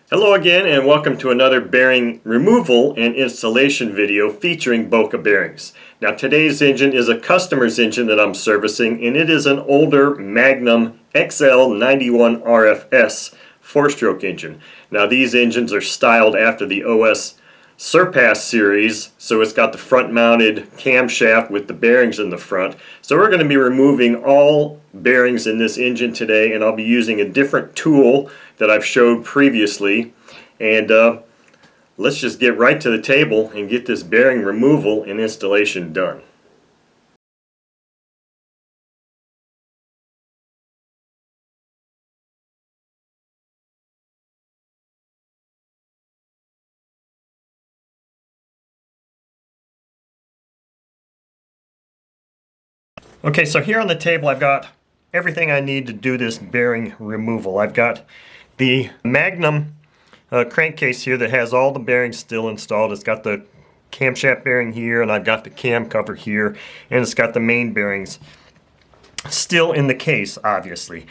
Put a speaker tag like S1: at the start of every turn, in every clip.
S1: Hello again and welcome to another bearing removal and installation video featuring Boca bearings. Now today's engine is a customer's engine that I'm servicing, and it is an older Magnum XL91RFS 4-stroke engine. Now these engines are styled after the OS Surpass series, so it's got the front mounted camshaft with the bearings in the front. So we're going to be removing all bearings in this engine today, and I'll be using a different tool that I've showed previously. And let's just get right to the table and get this bearing removal and installation done. Okay, so here on the table I've got everything I need to do this bearing removal. I've got the Magnum crankcase here that has all the bearings still installed. It's got the camshaft bearing here, and I've got the cam cover here, and it's got the main bearings still in the case, obviously.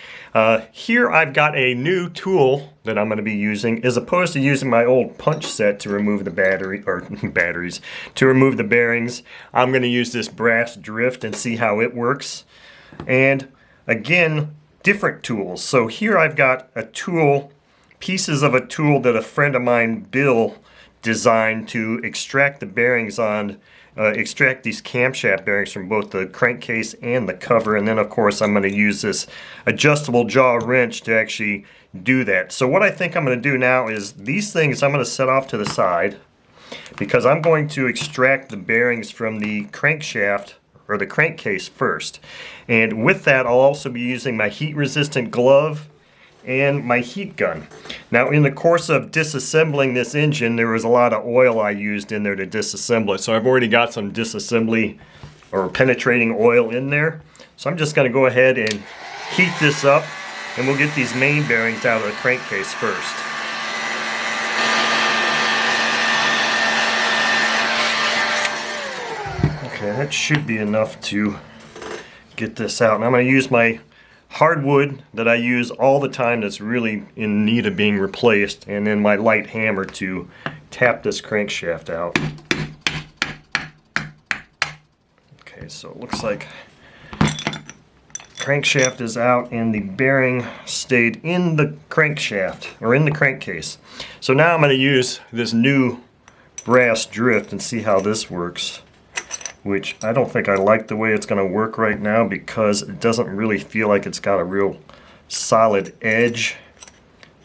S1: Here I've got a new tool that I'm going to be using, as opposed to using my old punch set to remove the batteries, to remove the bearings. I'm going to use this brass drift and see how it works. And again, different tools. So here I've got a tool, pieces of a tool that a friend of mine, Bill, designed to extract the bearings on extract these camshaft bearings from both the crankcase and the cover. And then of course I'm going to use this adjustable jaw wrench to actually do that. So what I think I'm going to do now is these things I'm going to set off to the side, because I'm going to extract the bearings from the crankshaft or the crankcase first. And with that I'll also be using my heat resistant glove and my heat gun. Now in the course of disassembling this engine, there was a lot of oil I used in there to disassemble it. So I've already got some disassembly or penetrating oil in there. So I'm just going to go ahead and heat this up, and we'll get these main bearings out of the crankcase first. Okay, that should be enough to get this out. And I'm going to use my hardwood that I use all the time that's really in need of being replaced, and then my light hammer to tap this crankshaft out. Okay, so it looks like crankshaft is out and the bearing stayed in the crankshaft, or in the crankcase. So now I'm going to use this new brass drift and see how this works, which I don't think I like the way it's going to work right now, because it doesn't really feel like it's got a real solid edge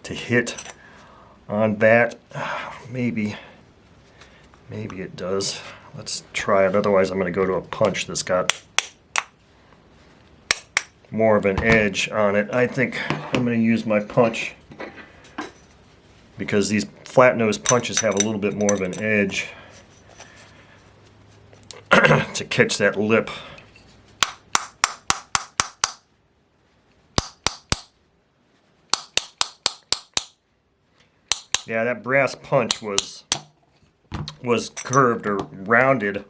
S1: to hit on that. Maybe it does. Let's try it. Otherwise I'm going to go to a punch that's got more of an edge on it. I think I'm going to use my punch, because these flat nose punches have a little bit more of an edge to catch that lip. Yeah, that brass punch was curved or rounded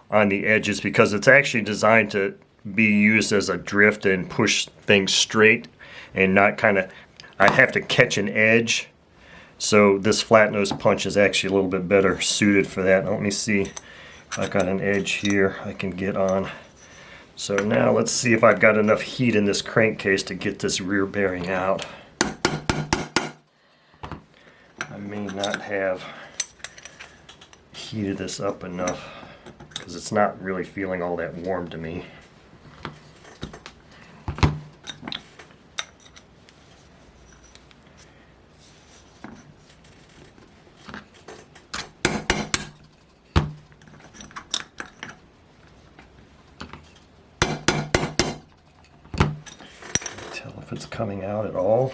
S1: on the edges, because it's actually designed to be used as a drift and push things straight and not kind of, I have to catch an edge. So this flat nose punch is actually a little bit better suited for that. Now, let me see. I've got an edge here I can get on. So now let's see if I've got enough heat in this crankcase to get this rear bearing out. I may not have heated this up enough, because it's not really feeling all that warm to me. If it's coming out at all.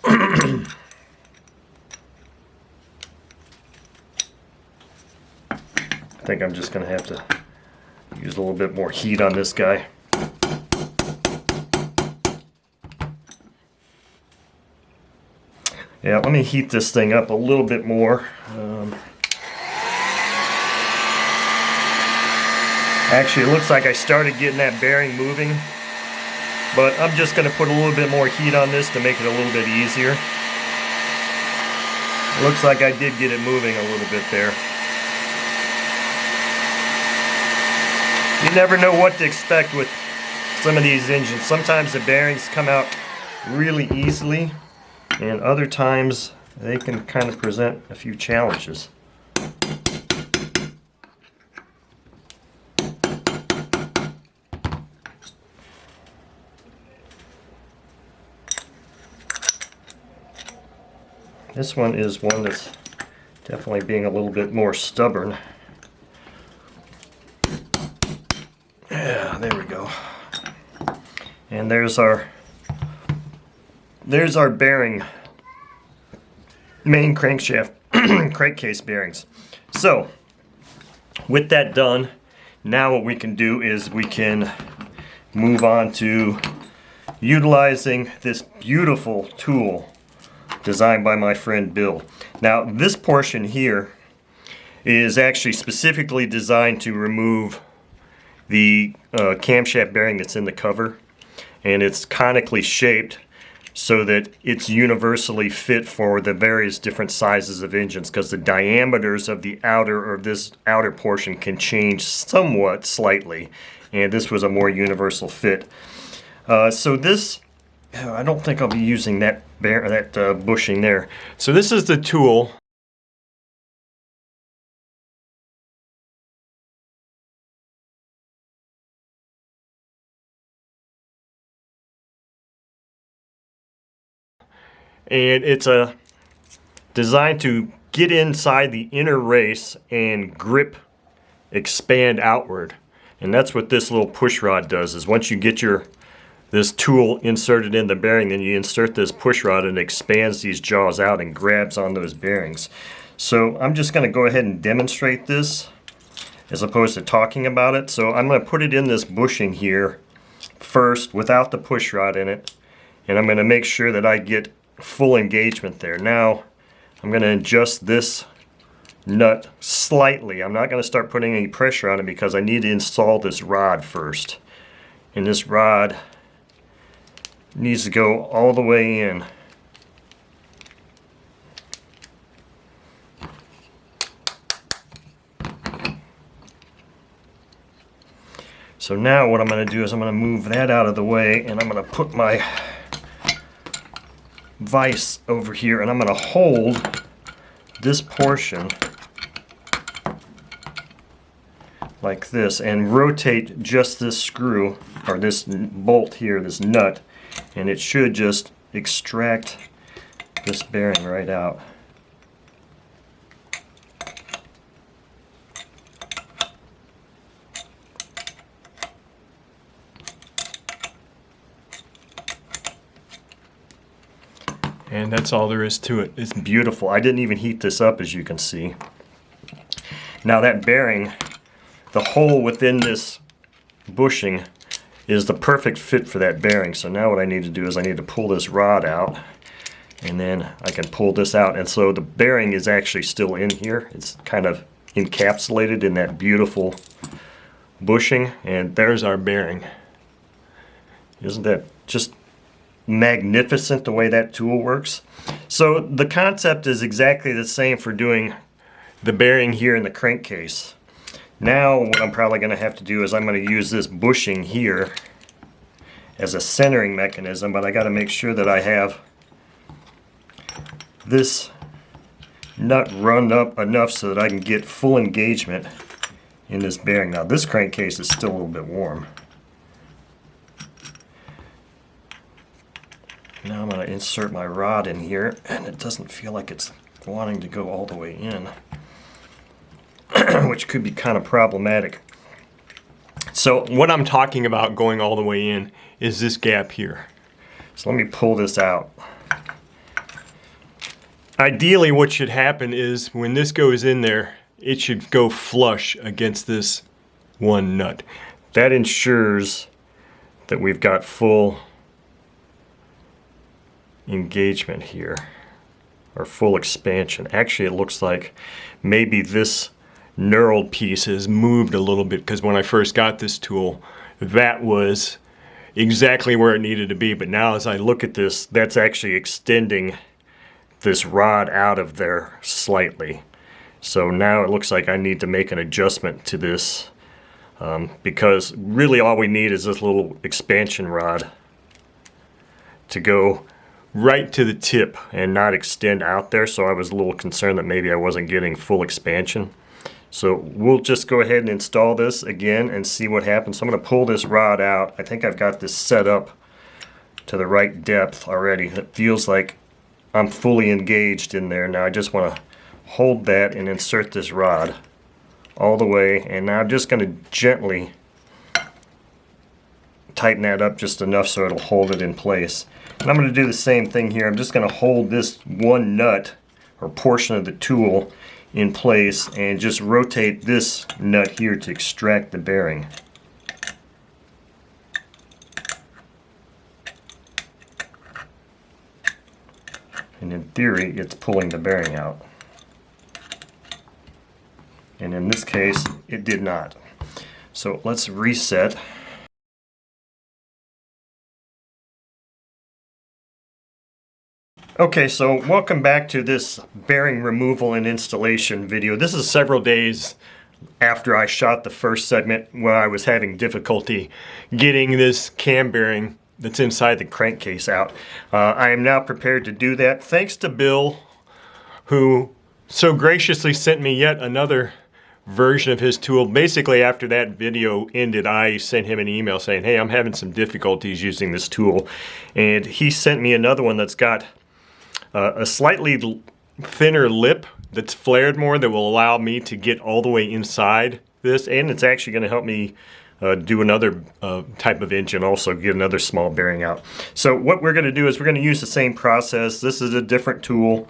S1: I think I'm just going to have to use a little bit more heat on this guy. Yeah, let me heat this thing up a little bit more. Actually, it looks like I started getting that bearing moving, but I'm just going to put a little bit more heat on this to make it a little bit easier. Looks like I did get it moving a little bit there. You never know what to expect with some of these engines. Sometimes the bearings come out really easily, and other times they can kind of present a few challenges. This one is one that's definitely being a little bit more stubborn. Yeah, there we go. And there's our bearing, main crankshaft crankcase bearings. So with that done, now what we can do is we can move on to utilizing this beautiful tool designed by my friend Bill. Now this portion here is actually specifically designed to remove the camshaft bearing that's in the cover, and it's conically shaped so that it's universally fit for the various different sizes of engines, because the diameters of the outer, or this outer portion, can change somewhat slightly, and this was a more universal fit. So this, I don't think I'll be using that bushing there. So this is the tool. And it's designed to get inside the inner race and grip, expand outward. And that's what this little push rod does, is once you get this tool inserted in the bearing, then you insert this push rod and it expands these jaws out and grabs on those bearings. So I'm just going to go ahead and demonstrate this as opposed to talking about it. So I'm going to put it in this bushing here first without the push rod in it, and I'm going to make sure that I get full engagement there. Now I'm going to adjust this nut slightly. I'm not going to start putting any pressure on it because I need to install this rod first, and this rod needs to go all the way in. So now what I'm going to do is I'm going to move that out of the way, and I'm going to put my vise over here, and I'm going to hold this portion like this and rotate just this screw, or this bolt here, this nut, and it should just extract this bearing right out. And that's all there is to it. It's beautiful. I didn't even heat this up, as you can see. Now that bearing, the hole within this bushing is the perfect fit for that bearing. So now what I need to do is I need to pull this rod out, and then I can pull this out. And so the bearing is actually still in here. It's kind of encapsulated in that beautiful bushing, and there's our bearing. Isn't that just magnificent the way that tool works? So the concept is exactly the same for doing the bearing here in the crankcase. Now what I'm probably going to have to do is I'm going to use this bushing here as a centering mechanism, but I got to make sure that I have this nut run up enough so that I can get full engagement in this bearing. Now this crankcase is still a little bit warm. Now I'm going to insert my rod in here, and it doesn't feel like it's wanting to go all the way in, which could be kind of problematic. So what I'm talking about going all the way in is this gap here. So let me pull this out. Ideally what should happen is when this goes in there, it should go flush against this one nut. That ensures that we've got full engagement here, or full expansion. Actually, it looks like maybe this knurled piece has moved a little bit, because when I first got this tool, that was exactly where it needed to be. But now as I look at this, that's actually extending this rod out of there slightly. So now it looks like I need to make an adjustment to this because really all we need is this little expansion rod to go right to the tip and not extend out there. So I was a little concerned that maybe I wasn't getting full expansion. So we'll just go ahead and install this again and see what happens. So I'm going to pull this rod out. I think I've got this set up to the right depth already. It feels like I'm fully engaged in there. Now I just want to hold that and insert this rod all the way, and now I'm just going to gently tighten that up just enough so it'll hold it in place. And I'm going to do the same thing here. I'm just going to hold this one nut or portion of the tool in place and just rotate this nut here to extract the bearing. And in theory, it's pulling the bearing out. And in this case, it did not. So let's reset. Okay, so welcome back to this bearing removal and installation video. This is several days after I shot the first segment where I was having difficulty getting this cam bearing that's inside the crankcase out. I am now prepared to do that thanks to Bill, who so graciously sent me yet another version of his tool. Basically, after that video ended, I sent him an email saying, hey, I'm having some difficulties using this tool. And he sent me another one that's got a slightly thinner lip that's flared more that will allow me to get all the way inside this. And it's actually going to help me do another type of engine, also get another small bearing out. So what we're going to do is we're going to use the same process. This is a different tool.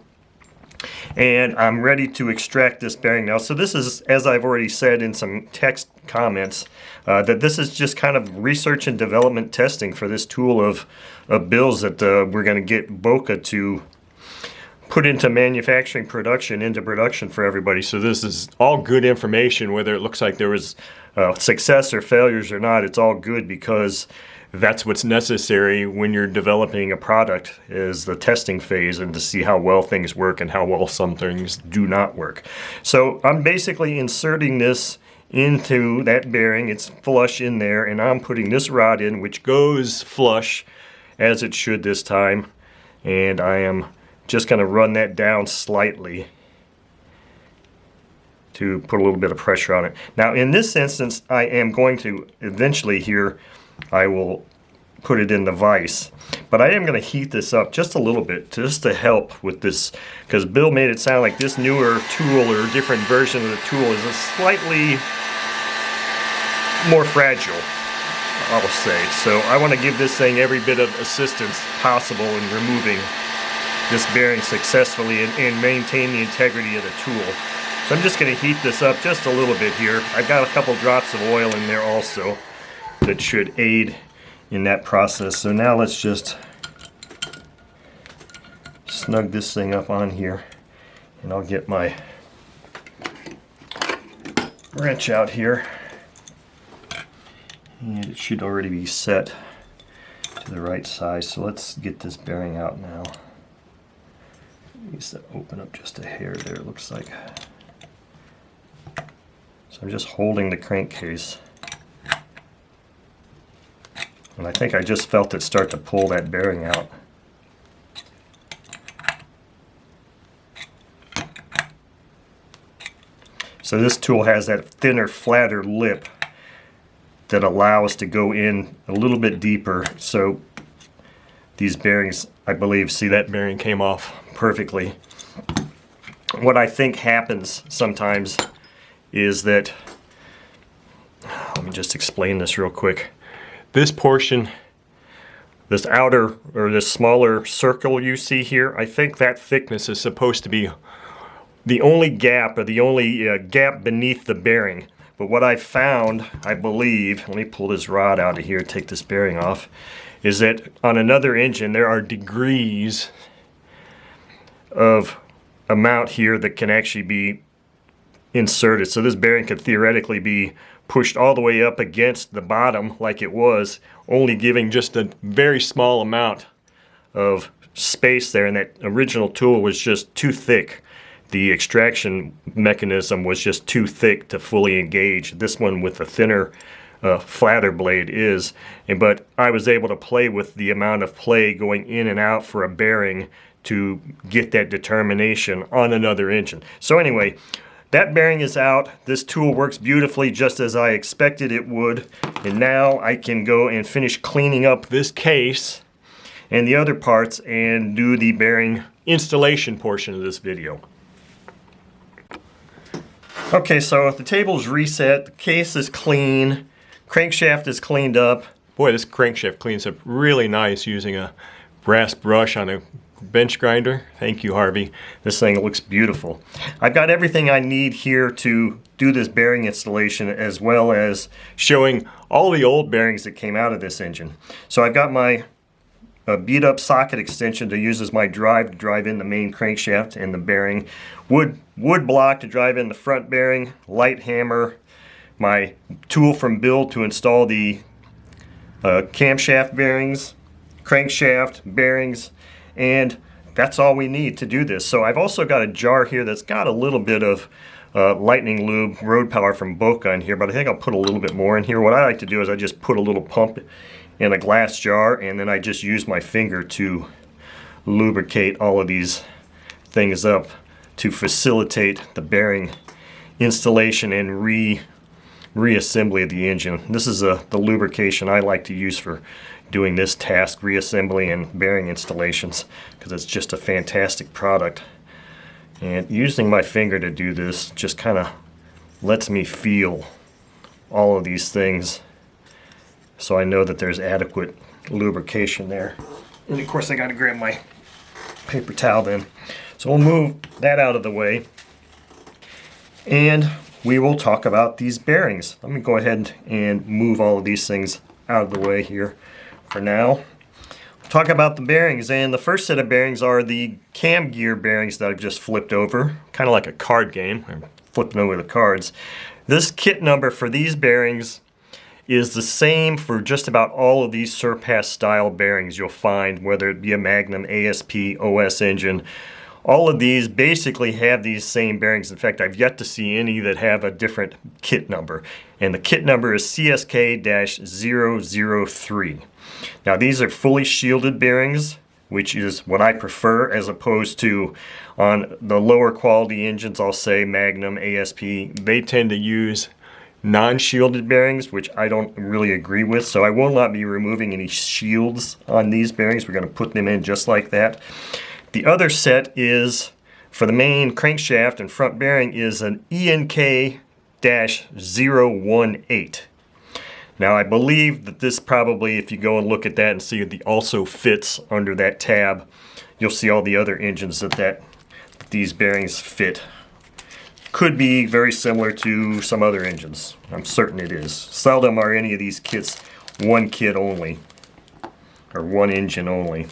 S1: And I'm ready to extract this bearing now. So this is, as I've already said in some text comments, that this is just kind of research and development testing for this tool of Bill's that we're going to get Boca to put into manufacturing into production for everybody. So this is all good information, whether it looks like there was success or failures or not. It's all good because that's what's necessary when you're developing a product, is the testing phase and to see how well things work and how well some things do not work. So I'm basically inserting this into that bearing. It's flush in there, and I'm putting this rod in, which goes flush as it should this time, and I am just going to run that down slightly to put a little bit of pressure on it. Now in this instance, I am going to eventually here, I will put it in the vise, but I am going to heat this up just a little bit just to help with this, because Bill made it sound like this newer tool or different version of the tool is a slightly more fragile, I will say. So I want to give this thing every bit of assistance possible in removing this bearing successfully and maintain the integrity of the tool. So I'm just going to heat this up just a little bit here. I've got a couple drops of oil in there also that should aid in that process. So now let's just snug this thing up on here, and I'll get my wrench out here, and it should already be set to the right size. So let's get this bearing out now. It needs to open up just a hair there, it looks like. So I'm just holding the crankcase, and I think I just felt it start to pull that bearing out. So this tool has that thinner, flatter lip that allows to go in a little bit deeper. So these bearings, I believe, see that bearing came off perfectly. What I think happens sometimes is that, let me just explain this real quick. This portion, this outer or this smaller circle you see here, I think that thickness is supposed to be the only gap, or the only gap beneath the bearing. But what I found, I believe, let me pull this rod out of here, take this bearing off, is that on another engine there are degrees of amount here that can actually be inserted. So this bearing could theoretically be pushed all the way up against the bottom like it was, only giving just a very small amount of space there, and that original tool was just too thick. The extraction mechanism was just too thick to fully engage. This one with the thinner, flatter blade is. But I was able to play with the amount of play going in and out for a bearing to get that determination on another engine. So anyway, that bearing is out. This tool works beautifully just as I expected it would. And now I can go and finish cleaning up this case and the other parts and do the bearing installation portion of this video. Okay, so the table's reset, the case is clean, crankshaft is cleaned up. Boy, this crankshaft cleans up really nice using a brass brush on a bench grinder. Thank you, Harvey. This thing looks beautiful. I've got everything I need here to do this bearing installation, as well as showing all the old bearings that came out of this engine. So I've got my beat up socket extension to use as my drive to drive in the main crankshaft and the bearing. Wood block to drive in the front bearing. Light hammer. My tool from Bill to install the camshaft bearings. Crankshaft bearings. And that's all we need to do this. So I've also got a jar here that's got a little bit of lightning lube road power from Boca in here, but I think I'll put a little bit more in here. What I like to do is I just put a little pump in a glass jar, and then I just use my finger to lubricate all of these things up to facilitate the bearing installation and reassembly of the engine. This is the lubrication I like to use for doing this task, reassembly and bearing installations, because it's just a fantastic product. And using my finger to do this just kind of lets me feel all of these things, so I know that there's adequate lubrication there. And of course I got to grab my paper towel then. So we'll move that out of the way, and we will talk about these bearings. Let me go ahead and move all of these things out of the way here for now. We'll talk about the bearings, and the first set of bearings are the cam gear bearings that I've just flipped over, kind of like a card game. I'm flipping over the cards. This kit number for these bearings is the same for just about all of these Surpass style bearings you'll find, whether it be a Magnum, ASP, OS engine. All of these basically have these same bearings. In fact, I've yet to see any that have a different kit number. And the kit number is CSK-003. Now these are fully shielded bearings, which is what I prefer, as opposed to on the lower quality engines, I'll say Magnum, ASP, they tend to use non-shielded bearings, which I don't really agree with. So I will not be removing any shields on these bearings. We're going to put them in just like that. The other set is, for the main crankshaft and front bearing, is an ENK-018. Now I believe that this probably, if you go and look at that and see the also fits under that tab, you'll see all the other engines that these bearings fit. Could be very similar to some other engines. I'm certain it is. Seldom are any of these kits one kit only, or one engine only.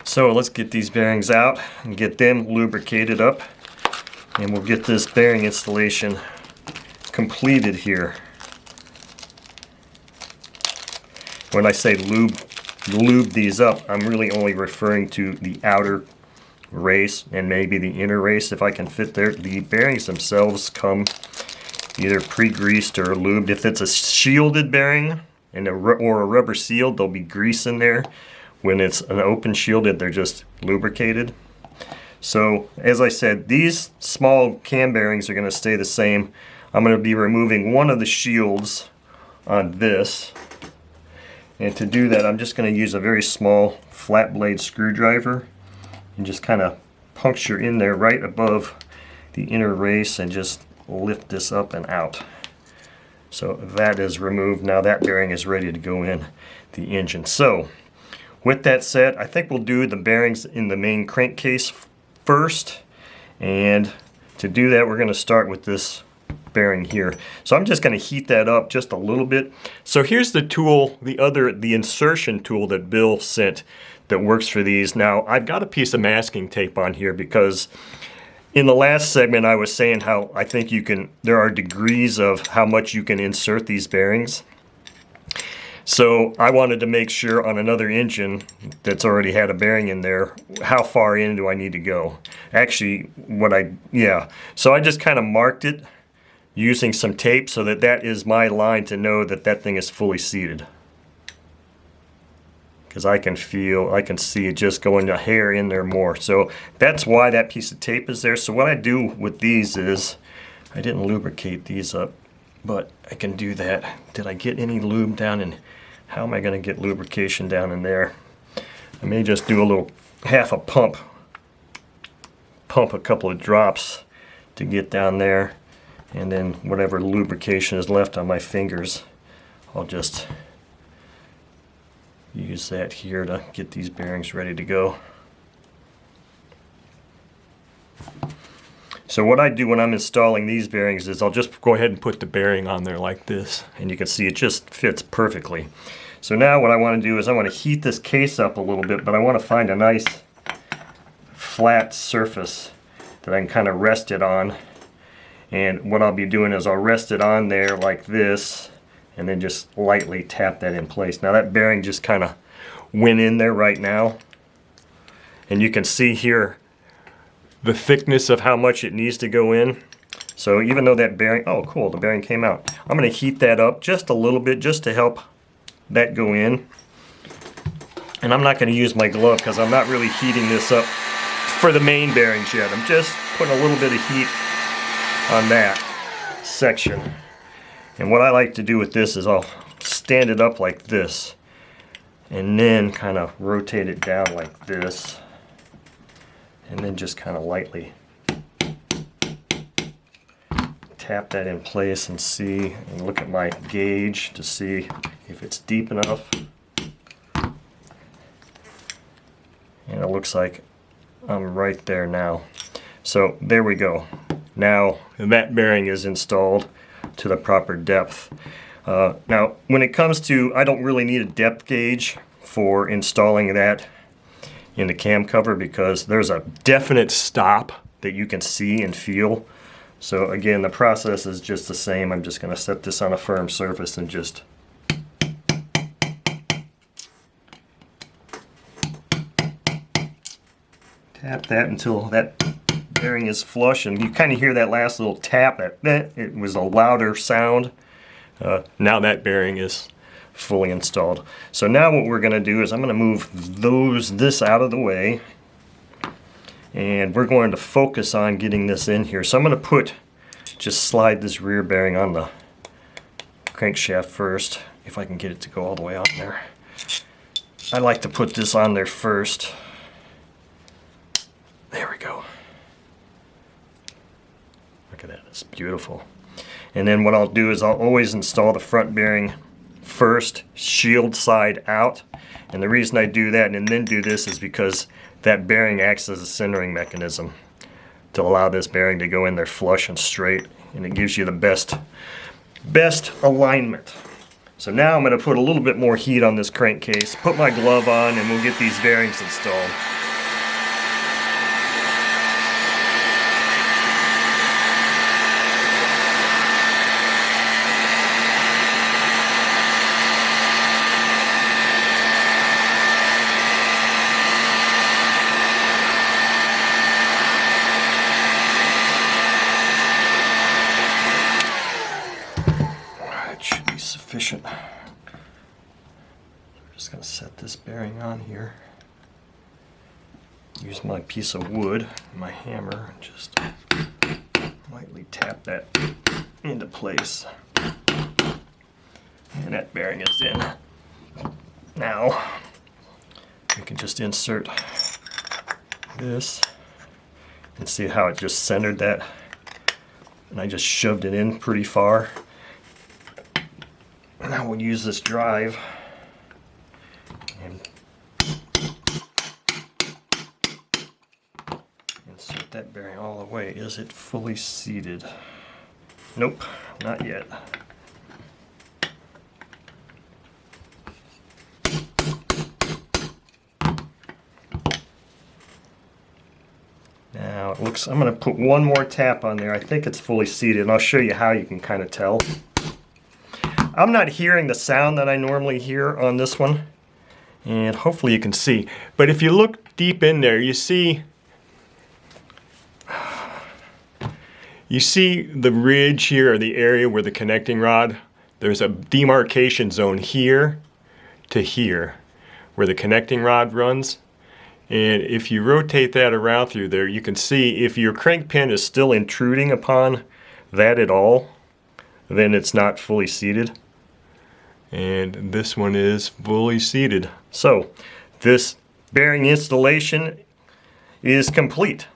S1: So let's get these bearings out and get them lubricated up, and we'll get this bearing installation completed here. When I say lube these up, I'm really only referring to the outer race and maybe the inner race if I can fit there. The bearings themselves come either pre-greased or lubed. If it's a shielded bearing and or a rubber seal, there'll be grease in there. When it's an open shielded, they're just lubricated. So as I said, these small cam bearings are going to stay the same. I'm going to be removing one of the shields on this. And to do that, I'm just going to use a very small flat blade screwdriver and just kind of puncture in there right above the inner race and just lift this up and out. So that is removed. Now that bearing is ready to go in the engine. So with that said, I think we'll do the bearings in the main crankcase first. And to do that, we're going to start with this bearing here. So I'm just going to heat that up just a little bit. So here's the tool, the insertion tool that Bill sent that works for these. Now I've got a piece of masking tape on here because in the last segment I was saying how I think there are degrees of how much you can insert these bearings. So I wanted to make sure on another engine that's already had a bearing in there, how far in do I need to go? Actually, so I just kind of marked it using some tape so that that is my line to know that that thing is fully seated. Because I can see it just going a hair in there more. So that's why that piece of tape is there. So what I do with these is, I didn't lubricate these up, but I can do that. Did I get any lube down in, how am I going to get lubrication down in there? I may just do a little, half a pump a couple of drops to get down there, and then whatever lubrication is left on my fingers, I'll just use that here to get these bearings ready to go. So what I do when I'm installing these bearings is I'll just go ahead and put the bearing on there like this, and you can see it just fits perfectly. So now what I want to do is I want to heat this case up a little bit, but I want to find a nice flat surface that I can kind of rest it on. And what I'll be doing is I'll rest it on there like this, and then just lightly tap that in place. Now that bearing just kind of went in there right now, and you can see here the thickness of how much it needs to go in. So even though that bearing, oh cool, the bearing came out. I'm going to heat that up just a little bit just to help that go in. And I'm not going to use my glove because I'm not really heating this up for the main bearings yet. I'm just putting a little bit of heat on that section. And what I like to do with this is I'll stand it up like this and then kind of rotate it down like this, and then just kind of lightly tap that in place and see, and look at my gauge to see if it's deep enough. And it looks like I'm right there now. So there we go. Now that bearing is installed to the proper depth. Now when it comes to, I don't really need a depth gauge for installing that in the cam cover because there's a definite stop that you can see and feel. So again, the process is just the same. I'm just going to set this on a firm surface and just tap that until that bearing is flush, and you kind of hear that last little tap. It was a louder sound. Now that bearing is fully installed. So now what we're going to do is I'm going to move this out of the way, and we're going to focus on getting this in here. So I'm going to just slide this rear bearing on the crankshaft first, if I can get it to go all the way on there. I like to put this on there first. There we go. Look at that, it's beautiful. And then what I'll do is I'll always install the front bearing first, shield side out. And the reason I do that and then do this is because that bearing acts as a centering mechanism to allow this bearing to go in there flush and straight, and it gives you the best alignment. So now I'm going to put a little bit more heat on this crankcase, put my glove on, and we'll get these bearings installed. Sufficient. I'm just going to set this bearing on here. Use my piece of wood, my hammer, and just lightly tap that into place. And that bearing is in. Now, we can just insert this and see how it just centered that. And I just shoved it in pretty far. Now we'll use this drive and insert that bearing all the way. Is it fully seated? Nope, not yet. Now it looks, I'm going to put one more tap on there. I think it's fully seated, and I'll show you how you can kind of tell. I'm not hearing the sound that I normally hear on this one, and hopefully you can see. But if you look deep in there, you see the ridge here, or the area where the connecting rod, there's a demarcation zone here to here where the connecting rod runs. And if you rotate that around through there, you can see if your crank pin is still intruding upon that at all, then it's not fully seated. And this one is fully seated. So this bearing installation is complete.